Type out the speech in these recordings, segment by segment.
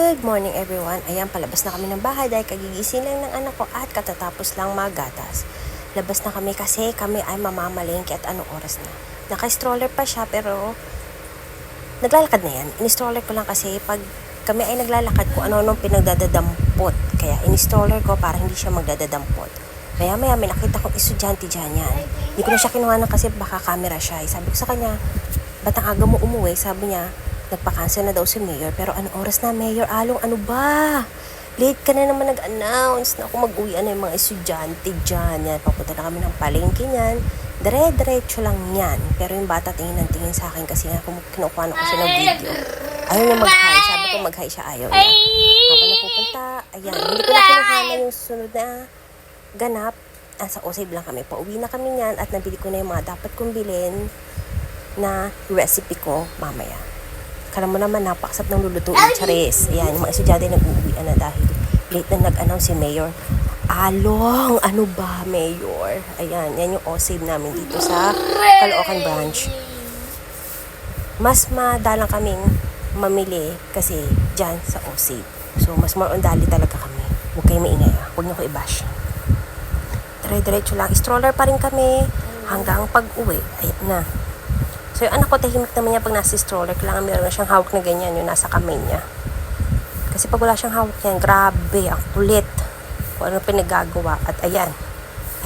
Good morning everyone. Ayan, palabas na kami ng bahay dahil kagigising lang ng anak ko at katatapos lang magatas. Labas na kami kasi kami ay mamamalengke at anong oras na. Naka-stroller pa siya pero naglalakad na yan. In-stroller ko lang kasi pag kami ay naglalakad ko ano-anong pinagdadadampot. Kaya in-stroller ko para hindi siya magdadadampot. Maya-maya may nakita kong estudyante dyan yan. Hindi ko na siya kinuha na kasi baka camera siya. Sabi ko sa kanya, ba't ang aga mo umuwi? Sabi niya, nagpa-cancel na daw si Mayor. Pero anong oras na, Mayor Along? Ano ba? Late ka na naman nag-announce na ako mag-uwi na yung mga estudyante dyan. Yan, papunta na kami ng palengke niyan. Dire-diretso lang yan. Pero yung bata tingin ng tingin sa akin kasi nga kinukuha na ko siya ng video. Ayaw niya mag-hi. Sabi ko mag-hi siya, ayaw niya. Habang napupunta, ayan. Hindi ko na kinuha na yung sunod na ganap. Sa Osave lang kami. Pauwi na kami niyan at nabili ko na yung mga dapat kong bilhin na recipe ko mamaya. Kala mo naman, napakasap ng lulutuin, charis. Ayan, yung mga estudyante nag-uwian na dahil late na nag-announce si Mayor Along. Ano ba, Mayor? Ayan, yan yung Osave namin dito sa Caloocan branch. Mas madalang kaming mamili kasi dyan sa Osave. So, mas more on dali talaga kami. Huwag kayo maingay, huwag niyo ko i-bash. Dire-diretso lang. Stroller pa rin kami hanggang pag-uwi. Ayan na. So, yung anak ko, tahimik naman niya pag nasa stroller. Kailangan meron na siyang hawak na ganyan, yung nasa kamay niya. Kasi pag wala siyang hawak yan, grabe, ang kulit. Kung ano pinagagawa. At ayan.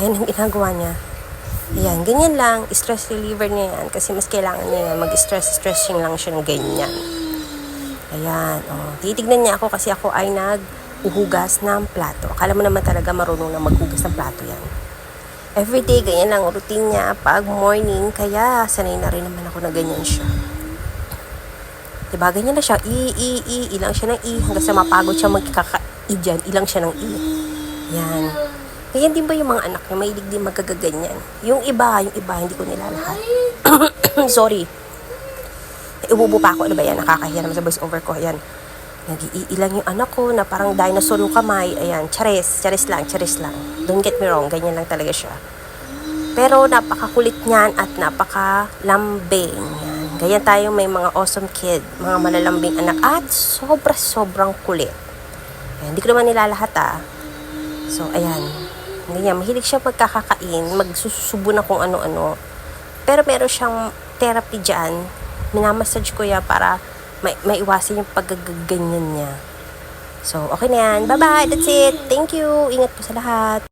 Ayan ang ginagawa niya. Ayan, ganyan lang. Stress reliever niya yan. Kasi mas kailangan niya yan. Mag-stressing lang siya ng ganyan. Ayan, oh. Titignan niya ako kasi ako ay nag-uhugas ng plato. Akala mo naman talaga marunong na maghugas ng plato yan. Everyday, ganyan lang routine niya pag morning, kaya sanay na rin naman ako na ganyan siya. Diba, ganyan na siya, ilang siya ng hanggang sa mapagod siya magkaka-i dyan, ilang siya ng Yan. Ganyan din ba yung mga anak niya, mahilig din magkagaganyan. Yung iba, hindi ko nila lahat. Sorry. Iububo pa ako, ano ba yan, nakakahiya naman sa voice over ko, ayan. Nag-iilang yung anak ko na parang dinosaur yung kamay. Ayan, charis lang. Don't get me wrong, ganyan lang talaga siya. Pero napakakulit niyan at napakalambing. Yan. Ganyan tayo may mga awesome kid, mga malalambing anak at sobrang kulit. Ayan, hindi ko naman nila lahat So, ayan. Ganyan, mahilig siya magkakakain, magsusubo na kung ano-ano. Pero meron siyang therapy dyan. Minamassage ko yan para maiwasan yung paggaganyan niya. So, okay na yan. Bye-bye. That's it. Thank you. Ingat po sa lahat.